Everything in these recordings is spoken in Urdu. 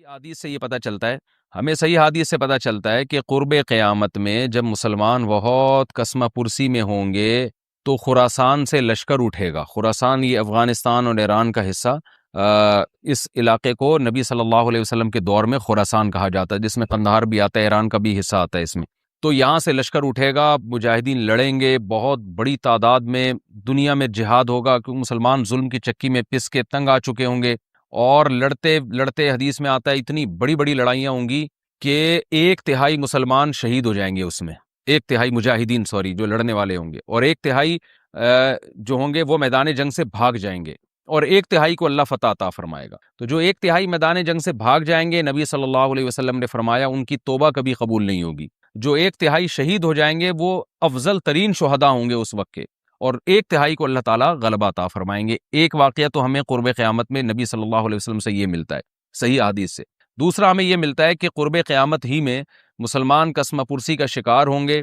حدیث سے یہ پتہ چلتا ہے، ہمیں صحیح حدیث سے پتہ چلتا ہے کہ قرب قیامت میں جب مسلمان بہت کسمہ پرسی میں ہوں گے تو خراسان سے لشکر اٹھے گا۔ خراسان یہ افغانستان اور ایران کا حصہ، اس علاقے کو نبی صلی اللہ علیہ وسلم کے دور میں خراسان کہا جاتا ہے، جس میں قندھار بھی آتا ہے، ایران کا بھی حصہ آتا ہے اس میں۔ تو یہاں سے لشکر اٹھے گا، مجاہدین لڑیں گے بہت بڑی تعداد میں، دنیا میں جہاد ہوگا کیونکہ مسلمان ظلم کی چکی میں پس کے تنگ آ چکے ہوں گے، اور لڑتے لڑتے حدیث میں آتا ہے اتنی بڑی بڑی لڑائیاں ہوں گی کہ 1/3 مسلمان شہید ہو جائیں گے اس میں، 1/3 مجاہدین جو لڑنے والے ہوں گے، اور 1/3 جو ہوں گے وہ میدان جنگ سے بھاگ جائیں گے، اور 1/3 کو اللہ فتح عطا فرمائے گا۔ تو جو 1/3 میدان جنگ سے بھاگ جائیں گے، نبی صلی اللہ علیہ وسلم نے فرمایا ان کی توبہ کبھی قبول نہیں ہوگی۔ جو 1/3 شہید ہو جائیں گے وہ افضل ترین شہداء ہوں گے اس وقت کے، اور 1/3 کو اللہ تعالیٰ غلبہ عطا فرمائیں گے۔ ایک واقعہ تو ہمیں قرب قیامت میں نبی صلی اللہ علیہ وسلم سے یہ ملتا ہے صحیح حدیث سے۔ دوسرا ہمیں یہ ملتا ہے کہ قرب قیامت ہی میں مسلمان کسمہ پرسی کا شکار ہوں گے،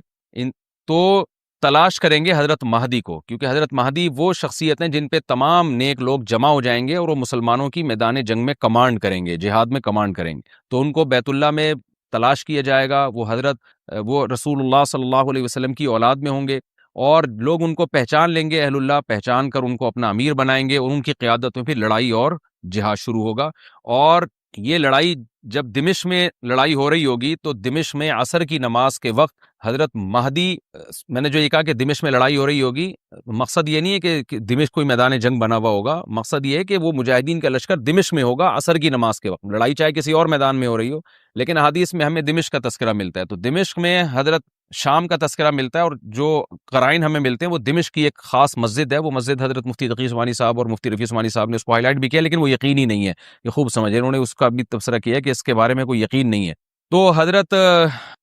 تو تلاش کریں گے حضرت مہدی کو، کیونکہ حضرت مہدی وہ شخصیت ہیں جن پہ تمام نیک لوگ جمع ہو جائیں گے اور وہ مسلمانوں کی میدان جنگ میں کمانڈ کریں گے، جہاد میں کمانڈ کریں گے۔ تو ان کو بیت اللہ میں تلاش کیا جائے گا، وہ رسول اللہ صلی اللہ علیہ وسلم کی اولاد میں ہوں گے، اور لوگ ان کو پہچان لیں گے، اہل اللہ پہچان کر ان کو اپنا امیر بنائیں گے، اور ان کی قیادت میں پھر لڑائی اور جہاد شروع ہوگا۔ اور یہ لڑائی جب دمشق میں لڑائی ہو رہی ہوگی تو دمشق میں عصر کی نماز کے وقت حضرت مہدی، میں نے جو یہ کہا کہ دمشق میں لڑائی ہو رہی ہوگی، مقصد یہ نہیں ہے کہ دمشق کوئی میدان جنگ بنا ہوا ہوگا، مقصد یہ ہے کہ وہ مجاہدین کا لشکر دمشق میں ہوگا عصر کی نماز کے وقت، لڑائی چاہے کسی اور میدان میں ہو رہی ہو، لیکن حدیث میں ہمیں دمشق کا تذکرہ ملتا ہے۔ تو دمشق میں حضرت شام کا تذکرہ ملتا ہے، اور جو قرائن ہمیں ملتے ہیں وہ دمشق کی ایک خاص مسجد ہے، وہ مسجد حضرت مفتی تقی عثمانی صاحب اور مفتی رفیع عثمانی صاحب نے اس کو ہائی لائٹ بھی کیا، لیکن وہ یقینی نہیں ہے، یہ خوب سمجھے، انہوں نے اس کا بھی تبصرہ کیا ہے کہ اس کے بارے میں کوئی یقین نہیں ہے۔ تو حضرت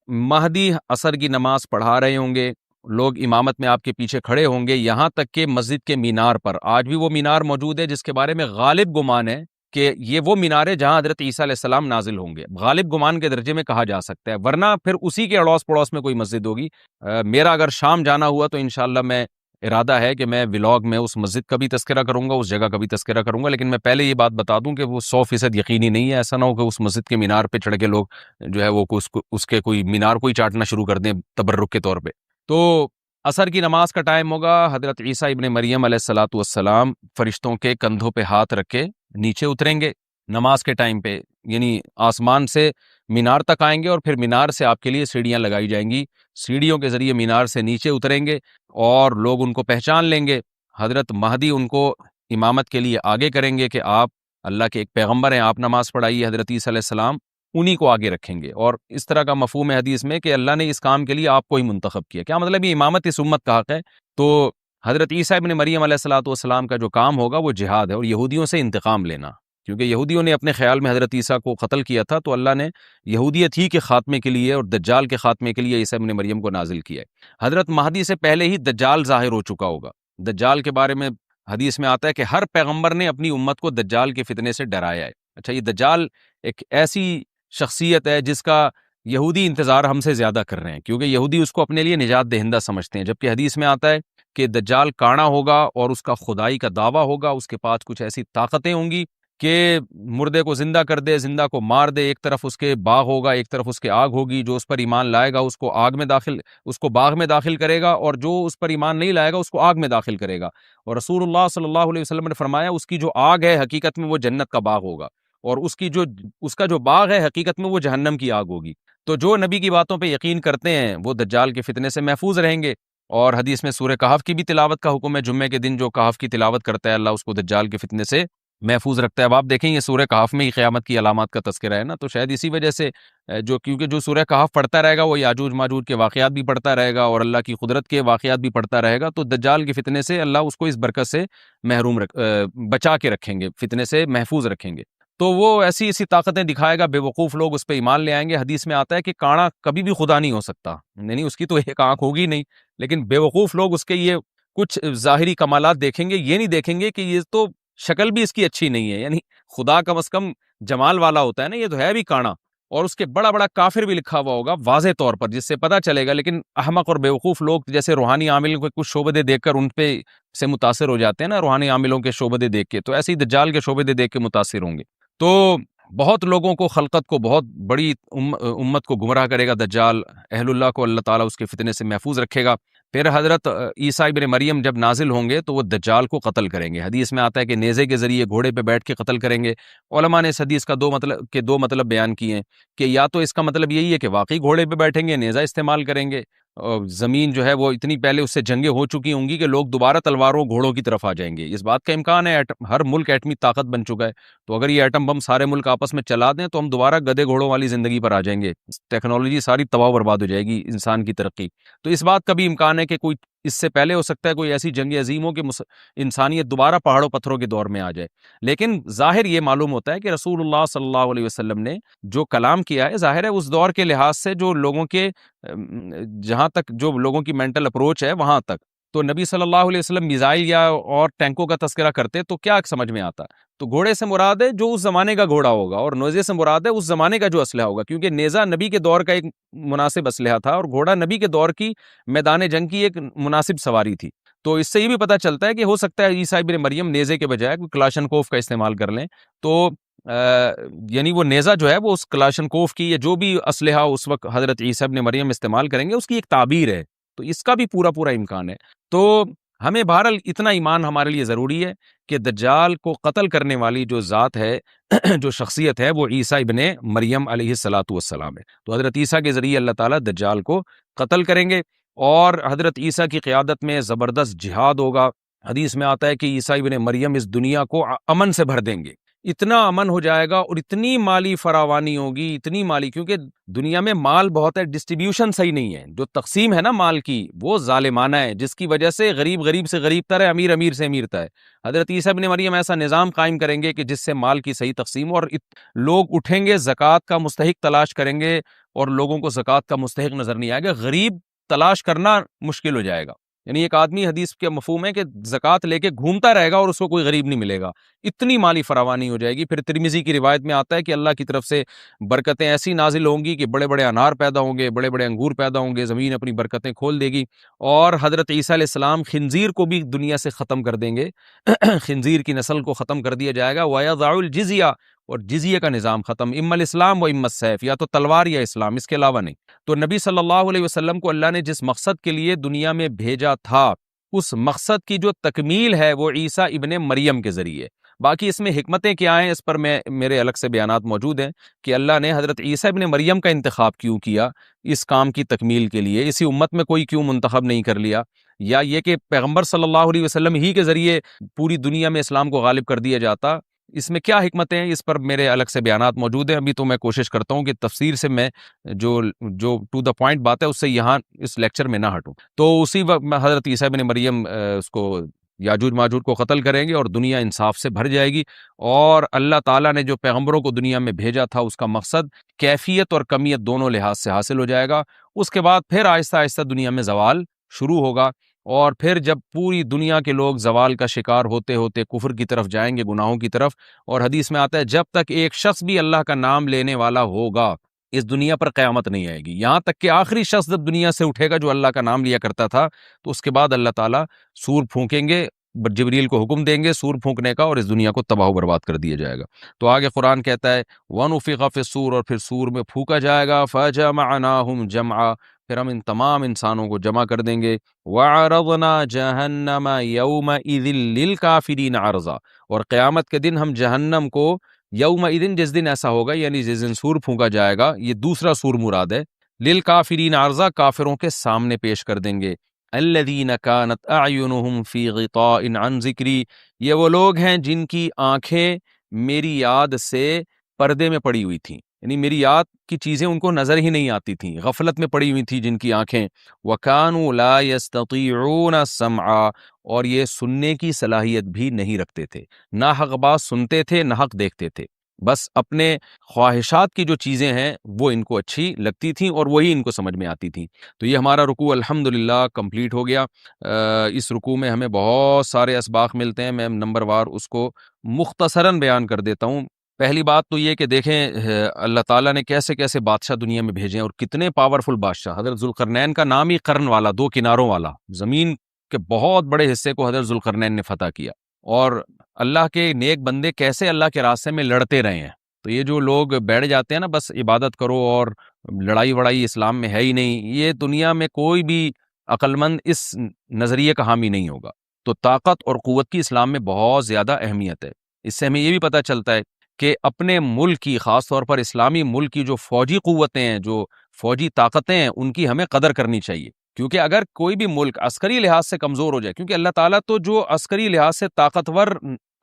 مہدی عصر کی نماز پڑھا رہے ہوں گے، لوگ امامت میں آپ کے پیچھے کھڑے ہوں گے، یہاں تک کہ مسجد کے مینار پر، آج بھی وہ مینار موجود ہے جس کے بارے میں غالب گمان ہے کہ یہ وہ مینار ہے جہاں حضرت عیسیٰ علیہ السلام نازل ہوں گے، غالب گمان کے درجے میں کہا جا سکتا ہے، ورنہ پھر اسی کے اڑوس پڑوس میں کوئی مسجد ہوگی۔ میرا اگر شام جانا ہوا تو انشاءاللہ میں ارادہ ہے کہ میں ولاگ میں اس مسجد کا بھی تذکرہ کروں گا، اس جگہ کا بھی تذکرہ کروں گا، لیکن میں پہلے یہ بات بتا دوں کہ وہ 100% یقینی نہیں ہے، ایسا نہ ہو کہ اس مسجد کے مینار پہ چڑھ کے لوگ جو ہے وہ اس کے کوئی مینار کو ہی چاٹنا شروع کر دیں تبرک کے طور پہ۔ تو عصر کی نماز کا ٹائم ہوگا، حضرت عیسیٰ ابن مریم علیہ السلام فرشتوں کے کندھوں پہ ہاتھ رکھ کے نیچے اتریں گے نماز کے ٹائم پہ، یعنی آسمان سے مینار تک آئیں گے، اور پھر مینار سے آپ کے لیے سیڑھیاں لگائی جائیں گی، سیڑھیوں کے ذریعے مینار سے نیچے اتریں گے اور لوگ ان کو پہچان لیں گے۔ حضرت مہدی ان کو امامت کے لیے آگے کریں گے کہ آپ اللہ کے ایک پیغمبر ہیں، آپ نماز پڑھائیے، حضرت عیسیٰ علیہ السلام انہی کو آگے رکھیں گے، اور اس طرح کا مفہوم ہے حدیث میں کہ اللہ نے اس کام کے لیے آپ کو ہی منتخب کیا۔ کیا مطلب یہ امامت اس امت کا حق ہے؟ تو حضرت عیسیٰ ابن مریم علیہ السلام کا جو کام ہوگا وہ جہاد ہے، اور یہودیوں سے انتقام لینا، کیونکہ یہودیوں نے اپنے خیال میں حضرت عیسیٰ کو قتل کیا تھا، تو اللہ نے یہودیت ہی کے خاتمے کے لیے اور دجال کے خاتمے کے لیے عیسیٰ ابن مریم کو نازل کیا ہے۔ حضرت مہدی سے پہلے ہی دجال ظاہر ہو چکا ہوگا۔ دجال کے بارے میں حدیث میں آتا ہے کہ ہر پیغمبر نے اپنی امت کو دجال کے فتنے سے ڈرایا ہے۔ اچھا، یہ دجال ایک ایسی شخصیت ہے جس کا یہودی انتظار ہم سے زیادہ کر رہے ہیں، کیونکہ یہودی اس کو اپنے لیے نجات دہندہ سمجھتے ہیں، جبکہ حدیث میں آتا ہے کہ دجال کانا ہوگا اور اس کا خدائی کا دعویٰ ہوگا، اس کے پاس کچھ ایسی طاقتیں ہوں گی کہ مردے کو زندہ کر دے، زندہ کو مار دے، ایک طرف اس کے باغ ہوگا، ایک طرف اس کے آگ ہوگی، جو اس پر ایمان لائے گا اس کو باغ میں داخل کرے گا، اور جو اس پر ایمان نہیں لائے گا اس کو آگ میں داخل کرے گا۔ اور رسول اللہ صلی اللہ علیہ وسلم نے فرمایا اس کی جو آگ ہے حقیقت میں وہ جنت کا باغ ہوگا، اور اس کا جو باغ ہے حقیقت میں وہ جہنم کی آگ ہوگی۔ تو جو نبی کی باتوں پہ یقین کرتے ہیں وہ دجال کے فتنے سے محفوظ رہیں گے، اور حدیث میں سورہ کہف کی بھی تلاوت کا حکم ہے، جمعے کے دن جو کہف کی تلاوت کرتا ہے اللہ اس کو دجال کے فتنے سے محفوظ رکھتا ہے۔ اب آپ دیکھیں یہ سورہ کہف میں ہی قیامت کی علامات کا تذکرہ ہے نا، تو شاید اسی وجہ سے کیونکہ جو سورہ کہف پڑھتا رہے گا وہ یاجوج ماجوج کے واقعات بھی پڑھتا رہے گا اور اللہ کی قدرت کے واقعات بھی پڑھتا رہے گا، تو دجال کے فتنے سے اللہ اس کو اس برکت سے بچا کے رکھیں گے، فتنے سے محفوظ رکھیں گے۔ تو وہ ایسی طاقتیں دکھائے گا، بے وقوف لوگ اس پہ ایمان لے آئیں گے۔ حدیث میں آتا ہے کہ کانا کبھی بھی خدا نہیں ہو سکتا، یعنی اس کی تو ایک آنکھ ہوگی نہیں، لیکن بے وقوف لوگ اس کے یہ کچھ ظاہری کمالات دیکھیں گے، یہ نہیں دیکھیں گے کہ یہ تو شکل بھی اس کی اچھی نہیں ہے، یعنی خدا کم از کم جمال والا ہوتا ہے نا، یہ تو ہے بھی کانا، اور اس کے بڑا بڑا کافر بھی لکھا ہوا ہوگا واضح طور پر، جس سے پتہ چلے گا۔ لیکن احمق اور بیوقوف لوگ جیسے روحانی عاملوں کے کچھ شعبدے دیکھ کر ان پہ سے متاثر ہو جاتے ہیں نا، روحانی عاملوں کے شعبدے دیکھ کے، تو ایسے ہی دجال کے شعبدے دیکھ کے متاثر ہوں گے۔ تو بہت لوگوں کو، خلقت کو، بہت بڑی امت کو گمراہ کرے گا دجال، اہل اللہ کو اللہ تعالیٰ اس کے فتنے سے محفوظ رکھے گا۔ پھر حضرت عیسیٰ ابن مریم جب نازل ہوں گے تو وہ دجال کو قتل کریں گے۔ حدیث میں آتا ہے کہ نیزے کے ذریعے گھوڑے پہ بیٹھ کے قتل کریں گے۔ علماء نے اس حدیث کا دو مطلب بیان کیے ہیں کہ یا تو اس کا مطلب یہی ہے کہ واقعی گھوڑے پہ بیٹھیں گے، نیزہ استعمال کریں گے، اور زمین جو ہے وہ اتنی پہلے اس سے جنگیں ہو چکی ہوں گی کہ لوگ دوبارہ تلواروں گھوڑوں کی طرف آ جائیں گے۔ اس بات کا امکان ہے، ہر ملک ایٹمی طاقت بن چکا ہے، تو اگر یہ ایٹم بم سارے ملک آپس میں چلا دیں تو ہم دوبارہ گدے گھوڑوں والی زندگی پر آ جائیں گے، ٹیکنالوجی ساری تباہ و برباد ہو جائے گی، انسان کی ترقی۔ تو اس بات کا بھی امکان ہے کہ کوئی اس سے پہلے ہو سکتا ہے کوئی ایسی جنگ عظیم ہو کہ انسانیت دوبارہ پہاڑوں پتھروں کے دور میں آ جائے۔ لیکن ظاہر یہ معلوم ہوتا ہے کہ رسول اللہ صلی اللہ علیہ وسلم نے جو کلام کیا ہے، ظاہر ہے اس دور کے لحاظ سے جو لوگوں کے جہاں تک جو لوگوں کی مینٹل اپروچ ہے وہاں تک، تو نبی صلی اللہ علیہ وسلم میزائل یا اور ٹینکوں کا تذکرہ کرتے تو کیا سمجھ میں آتا؟ تو گھوڑے سے مراد ہے جو اس زمانے کا گھوڑا ہوگا، اور نیزے سے مراد ہے اس زمانے کا جو اسلحہ ہوگا، کیونکہ نیزہ نبی کے دور کا ایک مناسب اسلحہ تھا اور گھوڑا نبی کے دور کی میدان جنگ کی ایک مناسب سواری تھی۔ تو اس سے یہ بھی پتہ چلتا ہے کہ ہو سکتا ہے عیسیٰ ابن مریم نیزے کے بجائے کوئی کلاشنکوف کا استعمال کر لیں، تو یعنی وہ نیزہ جو ہے وہ اس کلاشنکوف کی یا جو بھی اسلحہ اس وقت حضرت عیسیٰ ابن مریم استعمال کریں گے اس کی ایک تعبیر ہے، تو اس کا بھی پورا امکان ہے۔ تو ہمیں بہرحال اتنا ایمان ہمارے لیے ضروری ہے کہ دجال کو قتل کرنے والی جو ذات ہے جو شخصیت ہے وہ عیسیٰ ابن مریم علیہ الصلاۃ والسلام ہے۔ تو حضرت عیسیٰ کے ذریعے اللہ تعالیٰ دجال کو قتل کریں گے، اور حضرت عیسیٰ کی قیادت میں زبردست جہاد ہوگا۔ حدیث میں آتا ہے کہ عیسیٰ ابن مریم اس دنیا کو امن سے بھر دیں گے، اتنا امن ہو جائے گا اور اتنی مالی فراوانی ہوگی، اتنی مالی، کیونکہ دنیا میں مال بہت ہے، ڈسٹریبیوشن صحیح نہیں ہے، جو تقسیم ہے نا مال کی وہ ظالمانہ ہے، جس کی وجہ سے غریب سے غریب تر ہے، امیر سے امیر تر ہے۔ حضرت عیسیٰ ابن مریم ایسا نظام قائم کریں گے کہ جس سے مال کی صحیح تقسیم، اور لوگ اٹھیں گے زکوٰۃ کا مستحق تلاش کریں گے، اور لوگوں کو زکوٰۃ کا مستحق نظر نہیں آئے گا، غریب تلاش کرنا مشکل ہو جائے گا۔ یعنی ایک آدمی، حدیث کے مفہوم ہے کہ زکوٰۃ لے کے گھومتا رہے گا اور اس کو کوئی غریب نہیں ملے گا، اتنی مالی فراوانی ہو جائے گی۔ پھر ترمذی کی روایت میں آتا ہے کہ اللہ کی طرف سے برکتیں ایسی نازل ہوں گی کہ بڑے بڑے انار پیدا ہوں گے، بڑے بڑے انگور پیدا ہوں گے، زمین اپنی برکتیں کھول دے گی، اور حضرت عیسیٰ علیہ السلام خنزیر کو بھی دنیا سے ختم کر دیں گے، خنزیر کی نسل کو ختم کر دیا جائے گا، وَيَضَعُ الْجِزْيَةَ، اور جزیہ کا نظام ختم، اما الاسلام و اما السیف، یا تو تلوار یا اسلام، اس کے علاوہ نہیں۔ تو نبی صلی اللہ علیہ وسلم کو اللہ نے جس مقصد کے لیے دنیا میں بھیجا تھا، اس مقصد کی جو تکمیل ہے وہ عیسیٰ ابن مریم کے ذریعے۔ باقی اس میں حکمتیں کیا ہیں اس پر میرے الگ سے بیانات موجود ہیں کہ اللہ نے حضرت عیسیٰ ابن مریم کا انتخاب کیوں کیا اس کام کی تکمیل کے لیے، اسی امت میں کوئی کیوں منتخب نہیں کر لیا، یا یہ کہ پیغمبر صلی اللہ علیہ وسلم ہی کے ذریعے پوری دنیا میں اسلام کو غالب کر دیا جاتا، اس میں کیا حکمتیں ہیں، اس پر میرے الگ سے بیانات موجود ہیں۔ ابھی تو میں کوشش کرتا ہوں کہ تفسیر سے میں جو ٹو دا پوائنٹ بات ہے اس سے یہاں اس لیکچر میں نہ ہٹوں۔ تو اسی وقت میں حضرت عیسیٰ ابن مریم اس کو یاجوج ماجوج کو قتل کریں گے اور دنیا انصاف سے بھر جائے گی، اور اللہ تعالیٰ نے جو پیغمبروں کو دنیا میں بھیجا تھا اس کا مقصد کیفیت اور کمیت دونوں لحاظ سے حاصل ہو جائے گا۔ اس کے بعد پھر آہستہ آہستہ دنیا میں زوال شروع ہوگا، اور پھر جب پوری دنیا کے لوگ زوال کا شکار ہوتے ہوتے کفر کی طرف جائیں گے، گناہوں کی طرف، اور حدیث میں آتا ہے جب تک ایک شخص بھی اللہ کا نام لینے والا ہوگا اس دنیا پر قیامت نہیں آئے گی، یہاں تک کہ آخری شخص جب دنیا سے اٹھے گا جو اللہ کا نام لیا کرتا تھا، تو اس کے بعد اللہ تعالیٰ سور پھونکیں گے، جبریل کو حکم دیں گے سور پھونکنے کا، اور اس دنیا کو تباہ و برباد کر دیا جائے گا۔ تو آگے قرآن کہتا ہے وَنُفِخَ فِي الصُّورِ، اور پھر سور میں پھونکا جائے گا، فَجَمَعْنَاهُمْ جَمْعًا، پھر ہم ان تمام انسانوں کو جمع کر دیں گے، وَعَرَضْنَا جَهَنَّمَ يَوْمَئِذٍ لِّلْكَافِرِينَ عَرْضًا، اور قیامت کے دن ہم جہنم کو یومئذ، جس دن ایسا ہوگا یعنی جس دن سور پھونکا جائے گا، یہ دوسرا سور مراد ہے، لِلْكَافِرِينَ عَرْضًا، کافروں کے سامنے پیش کر دیں گے، الَّذِينَ كَانَتْ أَعْيُنُهُمْ فِي غِطَاءٍ عَنْ ذِكْرِي، یہ وہ لوگ ہیں جن کی آنکھیں میری یاد سے پردے میں پڑی ہوئی تھیں، یعنی میری یاد کی چیزیں ان کو نظر ہی نہیں آتی تھیں، غفلت میں پڑی ہوئی تھی جن کی آنکھیں، وَكَانُوا لَا يَسْتَطِيعُونَ السَّمْعَ، اور یہ سننے کی صلاحیت بھی نہیں رکھتے تھے، نہ حق بات سنتے تھے نہ حق دیکھتے تھے، بس اپنے خواہشات کی جو چیزیں ہیں وہ ان کو اچھی لگتی تھیں اور وہی ان کو سمجھ میں آتی تھیں۔ تو یہ ہمارا رکوع الحمدللہ کمپلیٹ ہو گیا۔ اس رکوع میں ہمیں بہت سارے اسباق ملتے ہیں، میں نمبر وار اس کو مختصراً بیان کر دیتا ہوں۔ پہلی بات تو یہ کہ دیکھیں اللہ تعالیٰ نے کیسے کیسے بادشاہ دنیا میں بھیجے ہیں اور کتنے پاورفل بادشاہ۔ حضرت ذوالقرنین کا نام ہی قرن والا، دو کناروں والا، زمین کے بہت بڑے حصے کو حضرت ذوالقرنین نے فتح کیا، اور اللہ کے نیک بندے کیسے اللہ کے راستے میں لڑتے رہے ہیں، تو یہ جو لوگ بیٹھ جاتے ہیں نا بس عبادت کرو اور لڑائی وڑائی اسلام میں ہے ہی نہیں، یہ دنیا میں کوئی بھی عقل مند اس نظریے کا حامی نہیں ہوگا۔ تو طاقت اور قوت کی اسلام میں بہت زیادہ اہمیت ہے۔ اس سے ہمیں یہ بھی پتہ چلتا ہے کہ اپنے ملک کی، خاص طور پر اسلامی ملک کی جو فوجی قوتیں ہیں، جو فوجی طاقتیں ہیں، ان کی ہمیں قدر کرنی چاہیے، کیونکہ اگر کوئی بھی ملک عسکری لحاظ سے کمزور ہو جائے، کیونکہ اللہ تعالیٰ تو جو عسکری لحاظ سے طاقتور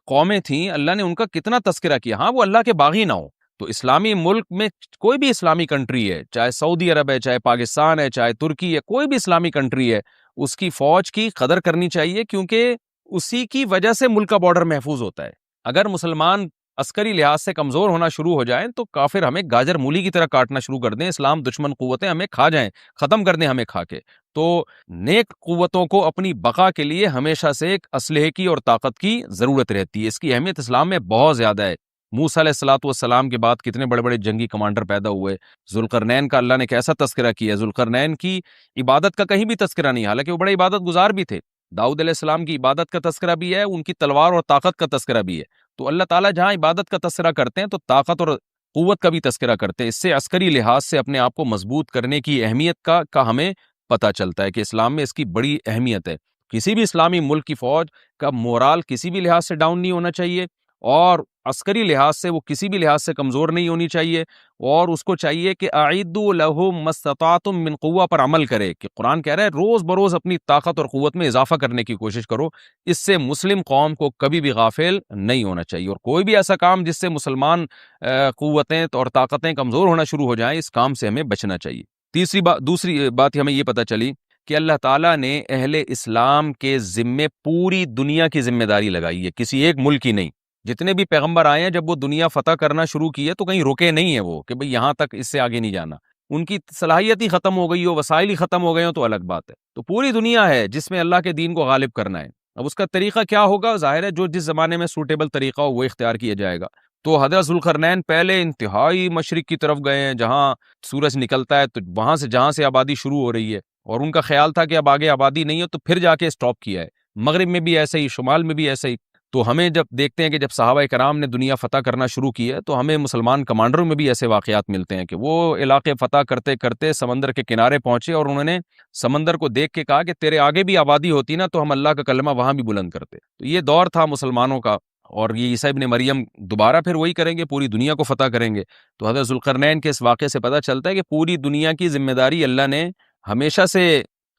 قومیں تھیں اللہ نے ان کا کتنا تذکرہ کیا، ہاں وہ اللہ کے باغی نہ ہو، تو اسلامی ملک میں کوئی بھی اسلامی کنٹری ہے، چاہے سعودی عرب ہے، چاہے پاکستان ہے، چاہے ترکی ہے، کوئی بھی اسلامی کنٹری ہے، اس کی فوج کی قدر کرنی چاہیے، کیونکہ اسی کی وجہ سے ملک کا بارڈر محفوظ ہوتا ہے۔ اگر مسلمان عسکری لحاظ سے کمزور ہونا شروع ہو جائیں تو کافر ہمیں گاجر مولی کی طرح کاٹنا شروع کر دیں، اسلام دشمن قوتیں ہمیں کھا جائیں، ختم کر دیں ہمیں کھا کے۔ تو نیک قوتوں کو اپنی بقا کے لیے ہمیشہ سے ایک اسلحے کی اور طاقت کی ضرورت رہتی ہے، اس کی اہمیت اسلام میں بہت زیادہ ہے۔ موسیٰ علیہ الصلوۃ والسلام کے بعد کتنے بڑے بڑے جنگی کمانڈر پیدا ہوئے، ذوالقرنین کا اللہ نے کیسا تذکرہ کیا، ذوالقرنین کی عبادت کا کہیں بھی تذکرہ نہیں، حالانکہ وہ بڑے عبادت گزار بھی تھے۔ داؤد علیہ السلام کی عبادت کا تذکرہ بھی ہے، ان کی تلوار اور طاقت کا تذکرہ بھی ہے۔ تو اللہ تعالیٰ جہاں عبادت کا تذکرہ کرتے ہیں تو طاقت اور قوت کا بھی تذکرہ کرتے ہیں، اس سے عسکری لحاظ سے اپنے آپ کو مضبوط کرنے کی اہمیت کا ہمیں پتہ چلتا ہے کہ اسلام میں اس کی بڑی اہمیت ہے۔ کسی بھی اسلامی ملک کی فوج کا مورال کسی بھی لحاظ سے ڈاؤن نہیں ہونا چاہیے، اور عسکری لحاظ سے وہ کسی بھی لحاظ سے کمزور نہیں ہونی چاہیے، اور اس کو چاہیے کہ اعدوا لهم ما استطعتم من قوہ پر عمل کرے، کہ قرآن کہہ رہا ہے روز بروز اپنی طاقت اور قوت میں اضافہ کرنے کی کوشش کرو۔ اس سے مسلم قوم کو کبھی بھی غافل نہیں ہونا چاہیے، اور کوئی بھی ایسا کام جس سے مسلمان قوتیں اور طاقتیں کمزور ہونا شروع ہو جائیں، اس کام سے ہمیں بچنا چاہیے۔ دوسری بات ہمیں یہ پتہ چلی کہ اللہ تعالیٰ نے اہل اسلام کے ذمے پوری دنیا کی ذمہ داری لگائی ہے، کسی ایک ملک کی نہیں۔ جتنے بھی پیغمبر آئے ہیں جب وہ دنیا فتح کرنا شروع کی ہے تو کہیں رکے نہیں ہیں وہ کہ بھئی یہاں تک، اس سے آگے نہیں جانا، ان کی صلاحیت ہی ختم ہو گئی ہو، وسائل ہی ختم ہو گئے ہوں تو الگ بات ہے۔ تو پوری دنیا ہے جس میں اللہ کے دین کو غالب کرنا ہے، اب اس کا طریقہ کیا ہوگا، ظاہر ہے جو جس زمانے میں سوٹیبل طریقہ ہو وہ اختیار کیا جائے گا۔ تو حضرت ذوالقرنین پہلے انتہائی مشرق کی طرف گئے ہیں، جہاں سورج نکلتا ہے تو وہاں سے جہاں سے آبادی شروع ہو رہی ہے، اور ان کا خیال تھا کہ اب آگے آبادی نہیں ہے تو پھر جا کے سٹاپ کیا ہے۔ مغرب میں بھی ایسے ہی، شمال میں بھی ایسے ہی۔ تو ہمیں جب دیکھتے ہیں کہ جب صحابہ کرام نے دنیا فتح کرنا شروع کی ہے تو ہمیں مسلمان کمانڈروں میں بھی ایسے واقعات ملتے ہیں کہ وہ علاقے فتح کرتے کرتے سمندر کے کنارے پہنچے اور انہوں نے سمندر کو دیکھ کے کہا کہ تیرے آگے بھی آبادی ہوتی نا تو ہم اللہ کا کلمہ وہاں بھی بلند کرتے۔ تو یہ دور تھا مسلمانوں کا، اور یہ عیسیٰ ابن مریم دوبارہ پھر وہی کریں گے، پوری دنیا کو فتح کریں گے۔ تو حضرت ذوالقرنین کے اس واقعے سے پتہ چلتا ہے کہ پوری دنیا کی ذمہ داری اللہ نے ہمیشہ سے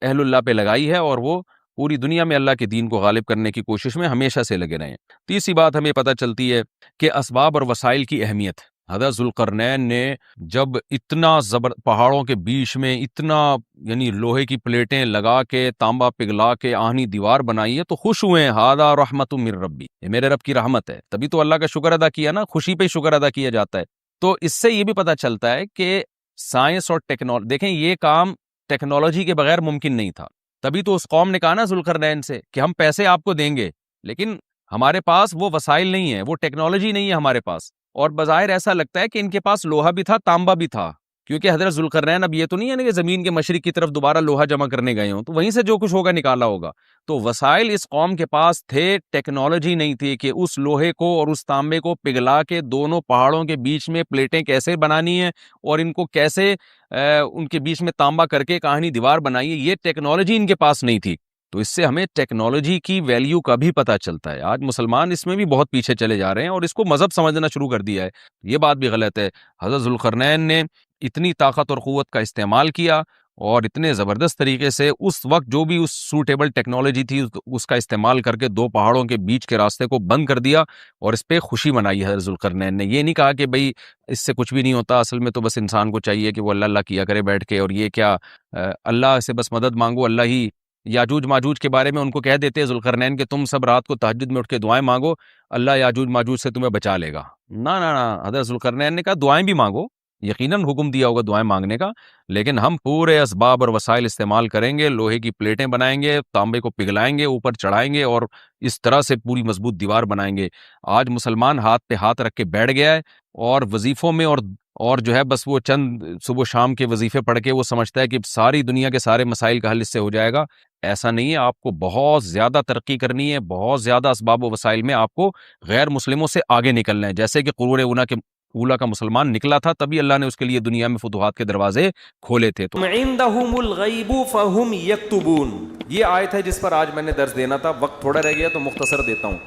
اہل اللہ پہ لگائی ہے، اور وہ پوری دنیا میں اللہ کے دین کو غالب کرنے کی کوشش میں ہمیشہ سے لگے رہے ہیں۔ تیسری بات ہمیں پتہ چلتی ہے کہ اسباب اور وسائل کی اہمیت۔ حضرت ذوالقرنین نے جب اتنا پہاڑوں کے بیچ میں اتنا یعنی لوہے کی پلیٹیں لگا کے، تانبا پگھلا کے آہنی دیوار بنائی ہے تو خوش ہوئے ہیں، ھذا رحمت من ربی، یہ میرے رب کی رحمت ہے، تبھی تو اللہ کا شکر ادا کیا نا، خوشی پہ شکر ادا کیا جاتا ہے۔ تو اس سے یہ بھی پتہ چلتا ہے کہ سائنس اور ٹیکنالوجی، دیکھیں یہ کام ٹیکنالوجی کے بغیر ممکن نہیں تھا، تبھی تو اس قوم نے کہا نا ذوالقرنین سے کہ ہم پیسے آپ کو دیں گے، لیکن ہمارے پاس وہ وسائل نہیں ہیں، وہ ٹیکنالوجی نہیں ہے ہمارے پاس۔ اور بظاہر ایسا لگتا ہے کہ ان کے پاس لوہا بھی تھا، تانبا بھی تھا، کیونکہ حضرت ذوالقرنین اب یہ تو نہیں ہے نا کہ زمین کے مشرق کی طرف دوبارہ لوہا جمع کرنے گئے ہوں، تو وہیں سے جو کچھ ہوگا نکالا ہوگا۔ تو وسائل اس قوم کے پاس تھے، ٹیکنالوجی نہیں تھی کہ اس لوہے کو اور اس تانبے کو پگھلا کے دونوں پہاڑوں کے بیچ میں پلیٹیں کیسے بنانی ہیں اور ان کو کیسے ان کے بیچ میں تانبا کر کے کہانی دیوار بنائی ہے، یہ ٹیکنالوجی ان کے پاس نہیں تھی۔ تو اس سے ہمیں ٹیکنالوجی کی ویلیو کا بھی پتہ چلتا ہے۔ آج مسلمان اس میں بھی بہت پیچھے چلے جا رہے ہیں اور اس کو مذہب سمجھنا شروع کر دیا ہے، یہ بات بھی غلط ہے۔ حضرت ذوالقرنین نے اتنی طاقت اور قوت کا استعمال کیا اور اتنے زبردست طریقے سے اس وقت جو بھی اس سوٹیبل ٹیکنالوجی تھی اس کا استعمال کر کے دو پہاڑوں کے بیچ کے راستے کو بند کر دیا، اور اس پہ خوشی منائی حضرت ذوالقرنین نے۔ یہ نہیں کہا کہ بھئی اس سے کچھ بھی نہیں ہوتا، اصل میں تو بس انسان کو چاہیے کہ وہ اللہ اللہ کیا کرے بیٹھ کے، اور یہ کیا اللہ سے بس مدد مانگو، اللہ ہی۔ یاجوج ماجوج کے بارے میں ان کو کہہ دیتے ذوالقرنین کہ تم سب رات کو تہجد میں اٹھ کے دعائیں مانگو، اللہ یاجوج ماجوج سے تمہیں بچا لے گا۔ نہ نہ نہ، حضرت ذوالقرنین نے کہا دعائیں بھی مانگو، یقیناً حکم دیا ہوگا دعائیں مانگنے کا، لیکن ہم پورے اسباب اور وسائل استعمال کریں گے، لوہے کی پلیٹیں بنائیں گے، تانبے کو پگھلائیں گے، اوپر چڑھائیں گے اور اس طرح سے پوری مضبوط دیوار بنائیں گے۔ آج مسلمان ہاتھ پہ ہاتھ رکھ کے بیٹھ گیا ہے اور وظیفوں میں اور جو ہے بس وہ چند صبح شام کے وظیفے پڑھ کے وہ سمجھتا ہے کہ ساری دنیا کے سارے مسائل کا حل اس سے ہو جائے گا۔ ایسا نہیں ہے، آپ کو بہت زیادہ ترقی کرنی ہے، بہت زیادہ اسباب و وسائل میں آپ کو غیر مسلموں سے آگے نکلنا ہے، جیسے کہ قرون اونا کے اولا کا مسلمان نکلا تھا، تبھی اللہ نے اس کے لیے دنیا میں فتوحات کے دروازے کھولے تھے. تو عندهم الغیب فهم یکتبون، یہ آیت ہے جس پر آج میں نے درس دینا تھا. وقت تھوڑا رہ گیا تو مختصر دیتا ہوں.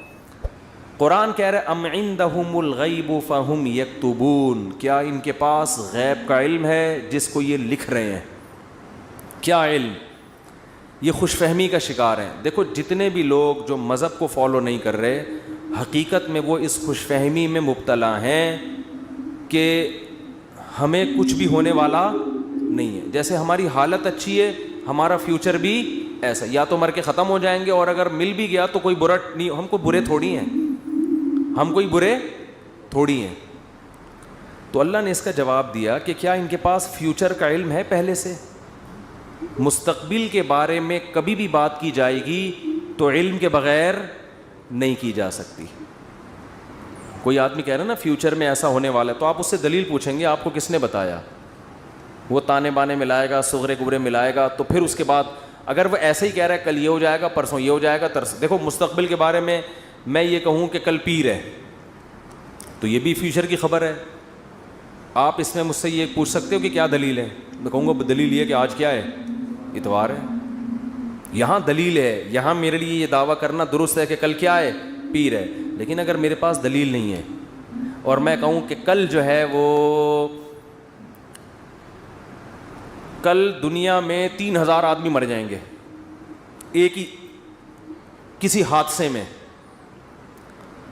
قرآن کہہ رہا ہے ام عندهم الغیب فهم یکتبون، کیا ان کے پاس غیب کا علم ہے جس کو یہ لکھ رہے ہیں؟ کیا علم؟ یہ خوش فہمی کا شکار ہیں. دیکھو جتنے بھی لوگ جو مذہب کو فالو نہیں کر رہے، حقیقت میں وہ اس خوش فہمی میں مبتلا ہیں کہ ہمیں کچھ بھی ہونے والا نہیں ہے. جیسے ہماری حالت اچھی ہے، ہمارا فیوچر بھی ایسا، یا تو مر کے ختم ہو جائیں گے، اور اگر مل بھی گیا تو کوئی برا نہیں، ہم کو برے تھوڑی ہیں، ہم کوئی برے تھوڑی ہیں. تو اللہ نے اس کا جواب دیا کہ کیا ان کے پاس فیوچر کا علم ہے پہلے سے؟ مستقبل کے بارے میں کبھی بھی بات کی جائے گی تو علم کے بغیر نہیں کی جا سکتی. کوئی آدمی کہہ رہا ہے نا فیوچر میں ایسا ہونے والا ہے، تو آپ اس سے دلیل پوچھیں گے آپ کو کس نے بتایا؟ وہ تانے بانے ملائے گا، صغرے کبرے ملائے گا، تو پھر اس کے بعد اگر وہ ایسے ہی کہہ رہا ہے کل یہ ہو جائے گا، پرسوں یہ ہو جائے گا، دیکھو مستقبل کے بارے میں میں یہ کہوں کہ کل پیر ہے تو یہ بھی فیوچر کی خبر ہے. آپ اس میں مجھ سے یہ پوچھ سکتے ہو کہ کیا دلیل ہے؟ میں کہوں گا دلیل یہ کہ آج کیا ہے؟ اتوار ہے. یہاں دلیل ہے، یہاں میرے لیے یہ دعویٰ کرنا درست ہے کہ کل کیا ہے؟ پیر ہے. لیکن اگر میرے پاس دلیل نہیں ہے اور میں کہوں کہ کل جو ہے وہ کل دنیا میں 3000 آدمی مر جائیں گے ایک ہی کسی حادثے میں،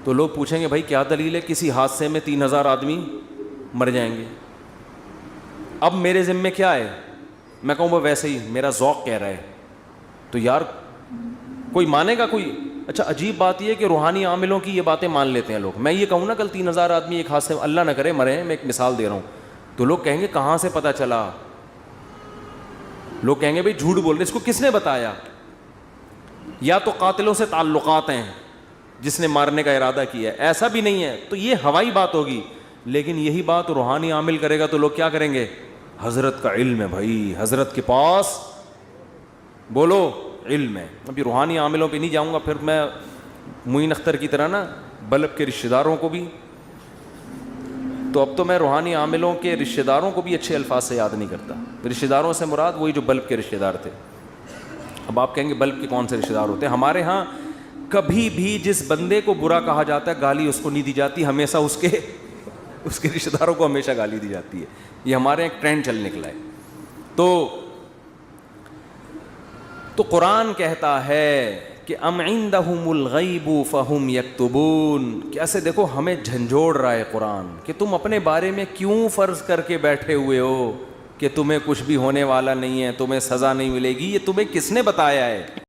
تو لوگ پوچھیں گے بھائی کیا دلیل ہے کسی حادثے میں 3000 آدمی مر جائیں گے؟ اب میرے ذمے کیا ہے؟ میں کہوں وہ ویسے ہی میرا ذوق کہہ رہا ہے. تو یار کوئی مانے گا کوئی؟ اچھا عجیب بات یہ ہے کہ روحانی عاملوں کی یہ باتیں مان لیتے ہیں لوگ. میں یہ کہوں نا کل 3000 آدمی ایک حادثے میں، اللہ نہ کرے مرے ہیں، میں ایک مثال دے رہا ہوں، تو لوگ کہیں گے کہاں سے پتہ چلا؟ لوگ کہیں گے بھائی جھوٹ بول رہے، اس کو کس نے بتایا؟ یا تو قاتلوں سے تعلقات ہیں جس نے مارنے کا ارادہ کیا ہے، ایسا بھی نہیں ہے تو یہ ہوائی بات ہوگی. لیکن یہی بات روحانی عامل کرے گا تو لوگ کیا کریں گے؟ حضرت کا علم ہے بھائی، حضرت کے پاس بولو علم ہے. ابھی روحانی عاملوں پہ نہیں جاؤں گا، پھر میں معین اختر کی طرح نا بلب کے رشتہ داروں کو بھی، تو اب تو میں روحانی عاملوں کے رشتہ داروں کو بھی اچھے الفاظ سے یاد نہیں کرتا. رشتہ داروں سے مراد وہی جو بلب کے رشتہ دار تھے. اب آپ کہیں گے بلب کے کون سے رشتہ دار ہوتے ہیں؟ ہمارے ہاں کبھی بھی جس بندے کو برا کہا جاتا ہے گالی اس کو نہیں دی جاتی، ہمیشہ اس کے رشتہ داروں کو ہمیشہ گالی دی جاتی ہے. یہ ہمارے ایک ٹرینڈ چل نکلا ہے. تو قرآن کہتا ہے کہ ام عندہم الغیب فہم یکتبون. کیسے دیکھو ہمیں جھنجھوڑ رہا ہے قرآن کہ تم اپنے بارے میں کیوں فرض کر کے بیٹھے ہوئے ہو کہ تمہیں کچھ بھی ہونے والا نہیں ہے، تمہیں سزا نہیں ملے گی. یہ تمہیں کس نے بتایا ہے؟